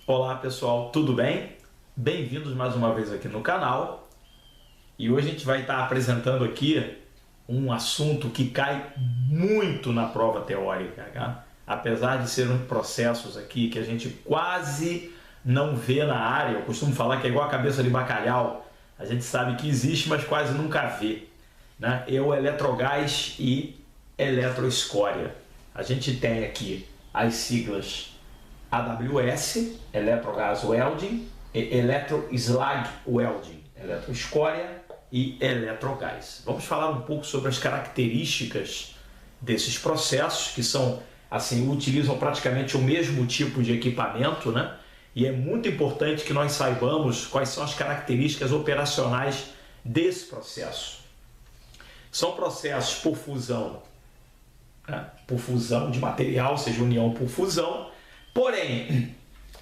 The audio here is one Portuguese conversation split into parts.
Olá pessoal, tudo bem? Bem-vindos mais uma vez aqui no canal. E hoje a gente vai estar apresentando aqui um assunto que cai muito na prova teórica, tá? Apesar de serem processos aqui que a gente quase não vê na área. Eu costumo falar que é igual a cabeça de bacalhau, a gente sabe que existe, mas quase nunca vê, né? É o eletrogás e eletroescória. A gente tem aqui as siglas AWS, Electrogas Welding, e Electroslag Welding, eletroescória e eletrogás. Vamos falar um pouco sobre as características desses processos, que são, assim, utilizam praticamente o mesmo tipo de equipamento, né? E é muito importante que nós saibamos quais são as características operacionais desse processo. São processos por fusão, né? Por fusão de material, ou seja, união por fusão. Porém,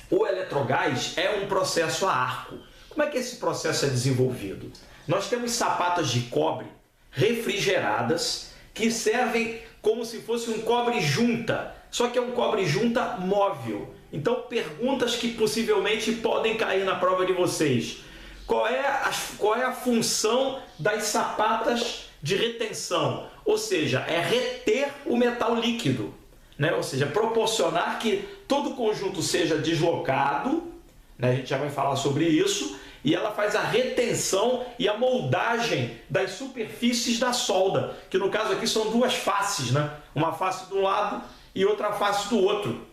o eletrogás é um processo a arco. Como é que esse processo é desenvolvido? Nós temos sapatas de cobre refrigeradas que servem como se fosse um cobre junta, só que é um cobre junta móvel. Então, perguntas que possivelmente podem cair na prova de vocês. Qual é a função das sapatas de retenção? Ou seja, é reter o metal líquido, né? Ou seja, proporcionar que todo o conjunto seja deslocado, né? A gente já vai falar sobre isso, e ela faz a retenção e a moldagem das superfícies da solda, que no caso aqui são duas faces, né? Uma face de um lado e outra face do outro,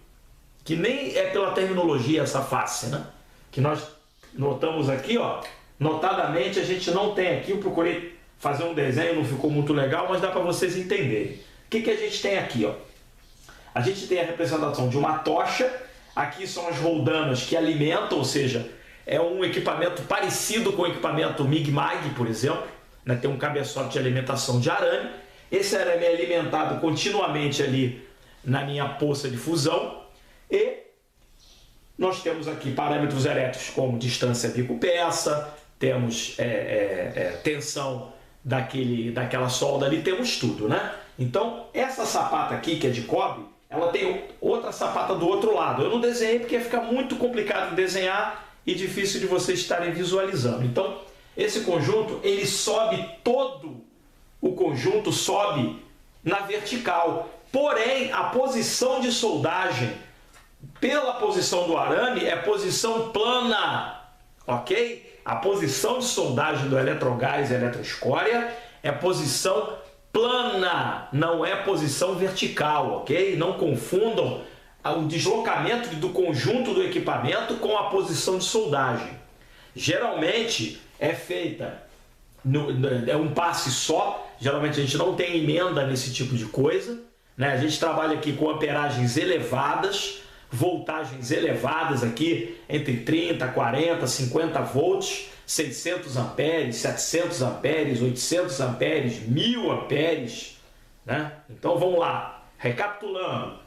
que nem é pela terminologia essa face, né? Que nós notamos aqui, ó, notadamente a gente não tem aqui, eu procurei fazer um desenho, não ficou muito legal, mas dá para vocês entenderem. O que a gente tem aqui, ó? A gente tem a representação de uma tocha, aqui são as roldanas que alimentam, ou seja, é um equipamento parecido com o equipamento MIG-MAG, por exemplo, né? Tem um cabeçote de alimentação de arame, esse arame é alimentado continuamente ali na minha poça de fusão, e nós temos aqui parâmetros elétricos como distância bico-peça, temos tensão daquela solda ali, temos tudo, né? Então, essa sapata aqui, que é de cobre, ela tem outra sapata do outro lado. Eu não desenhei porque ia ficar muito complicado de desenhar e difícil de vocês estarem visualizando. Então, esse conjunto, ele sobe, todo o conjunto sobe na vertical. Porém, a posição de soldagem, pela posição do arame, é posição plana, ok? A posição de soldagem do eletrogás e eletroescória é posição plana, não é posição vertical, ok? Não confundam o deslocamento do conjunto do equipamento com a posição de soldagem. Geralmente é feita, é um passe só, geralmente a gente não tem emenda nesse tipo de coisa, né? A gente trabalha aqui com amperagens elevadas, voltagens elevadas aqui, entre 30, 40, 50 volts, 600 amperes, 700 amperes, 800 amperes, 1000 amperes, né? Então vamos lá, recapitulando.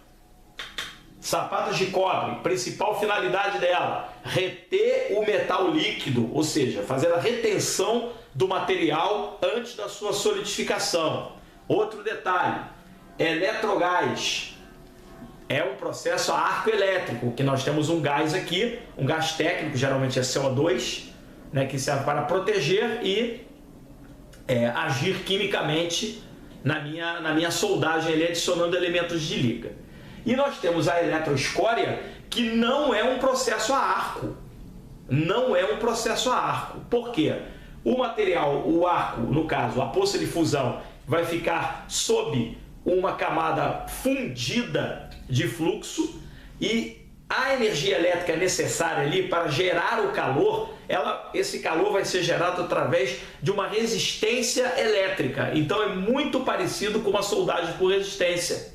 Sapatas de cobre, principal finalidade dela, reter o metal líquido, ou seja, fazer a retenção do material antes da sua solidificação. Outro detalhe, eletrogás. É um processo a arco elétrico, que nós temos um gás aqui, um gás técnico, geralmente é CO2, né, que serve para proteger e agir quimicamente na minha soldagem, ali, adicionando elementos de liga. E nós temos a eletroescória, que não é um processo a arco. Não é um processo a arco. Por quê? O material, o arco, no caso, a poça de fusão, vai ficar sob uma camada fundida de fluxo, e a energia elétrica necessária ali para gerar o calor, esse calor vai ser gerado através de uma resistência elétrica. Então é muito parecido com uma soldagem por resistência,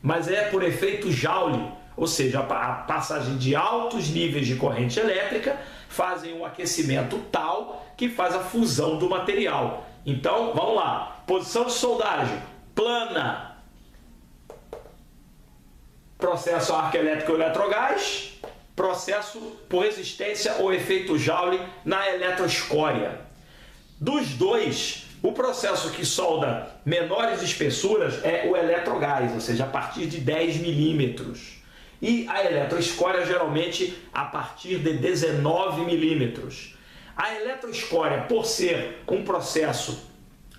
mas é por efeito Joule, ou seja, a passagem de altos níveis de corrente elétrica fazem um aquecimento tal que faz a fusão do material. Então vamos lá, posição de soldagem plana, processo arco elétrico eletrogás, processo por resistência ou efeito Joule na eletroescória. Dos dois, o processo que solda menores espessuras é o eletrogás, ou seja, a partir de 10 milímetros. e a eletroescória geralmente a partir de 19 milímetros. A eletroescória, por ser um processo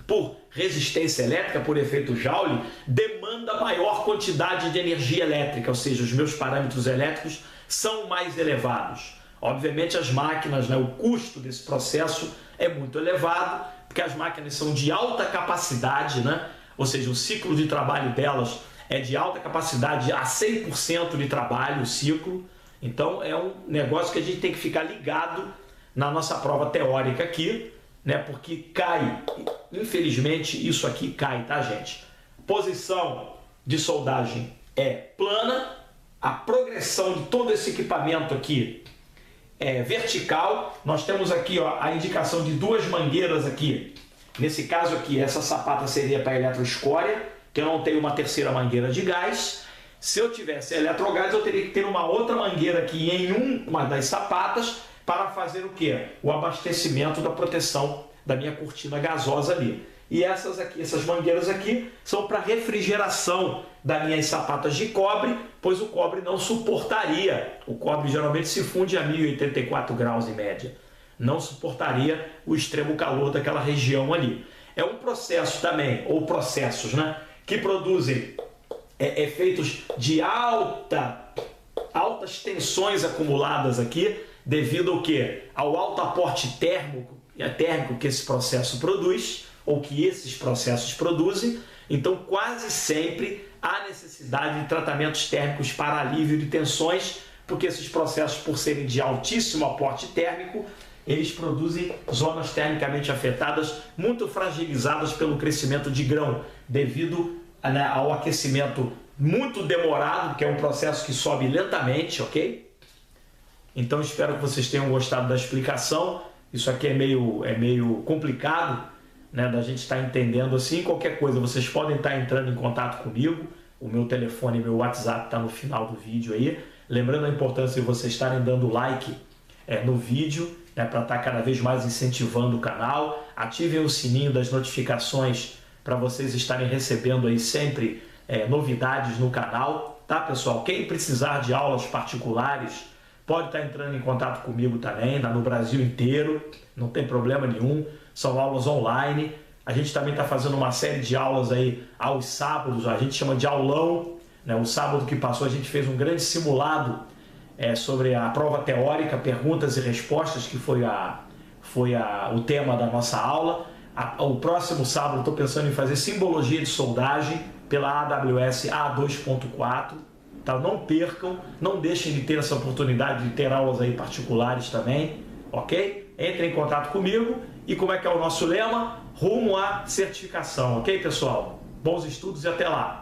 por resistência elétrica, por efeito Joule, demanda maior quantidade de energia elétrica, ou seja, os meus parâmetros elétricos são mais elevados. Obviamente as máquinas, o custo desse processo é muito elevado, porque as máquinas são de alta capacidade, ou seja, o ciclo de trabalho delas é de alta capacidade a 100% de trabalho, o ciclo. Então é um negócio que a gente tem que ficar ligado na nossa prova teórica aqui, porque cai, infelizmente isso aqui cai, tá, gente? Posição de soldagem é plana, a progressão de todo esse equipamento aqui é vertical. Nós temos aqui a indicação de duas mangueiras aqui. Nesse caso aqui, essa sapata seria para eletroescória, que eu não tenho uma terceira mangueira de gás. Se eu tivesse eletrogás, eu teria que ter uma outra mangueira aqui em uma das sapatas para fazer o quê? O abastecimento da proteção da minha cortina gasosa ali. E essas aqui, essas mangueiras aqui, são para refrigeração das minhas sapatas de cobre, pois o cobre não suportaria. O cobre geralmente se funde a 1084 graus em média. Não suportaria o extremo calor daquela região ali. É um processo também, ou processos, que produzem efeitos de altas tensões acumuladas aqui, devido ao quê? Ao alto aporte térmico que esse processo produz, ou que esses processos produzem. Então quase sempre há necessidade de tratamentos térmicos para alívio de tensões, porque esses processos, por serem de altíssimo aporte térmico, eles produzem zonas termicamente afetadas, muito fragilizadas pelo crescimento de grão, devido ao aquecimento muito demorado, que é um processo que sobe lentamente, ok? Então espero que vocês tenham gostado da explicação. Isso aqui é meio complicado, da gente estar entendendo assim. Qualquer coisa, vocês podem estar entrando em contato comigo. O meu telefone e meu WhatsApp está no final do vídeo aí. Lembrando a importância de vocês estarem dando like no vídeo, para estar cada vez mais incentivando o canal. Ativem o sininho das notificações para vocês estarem recebendo aí sempre novidades no canal, tá, pessoal? Quem precisar de aulas particulares pode estar entrando em contato comigo também, no Brasil inteiro, não tem problema nenhum. São aulas online. A gente também está fazendo uma série de aulas aí aos sábados, a gente chama de aulão. O sábado que passou a gente fez um grande simulado sobre a prova teórica, perguntas e respostas, que foi o tema da nossa aula. O próximo sábado estou pensando em fazer simbologia de soldagem pela AWS A2.4. Tá? Não percam, não deixem de ter essa oportunidade de ter aulas aí particulares também, ok? Entrem em contato comigo. E como é que é o nosso lema? Rumo à certificação, ok, pessoal? Bons estudos e até lá!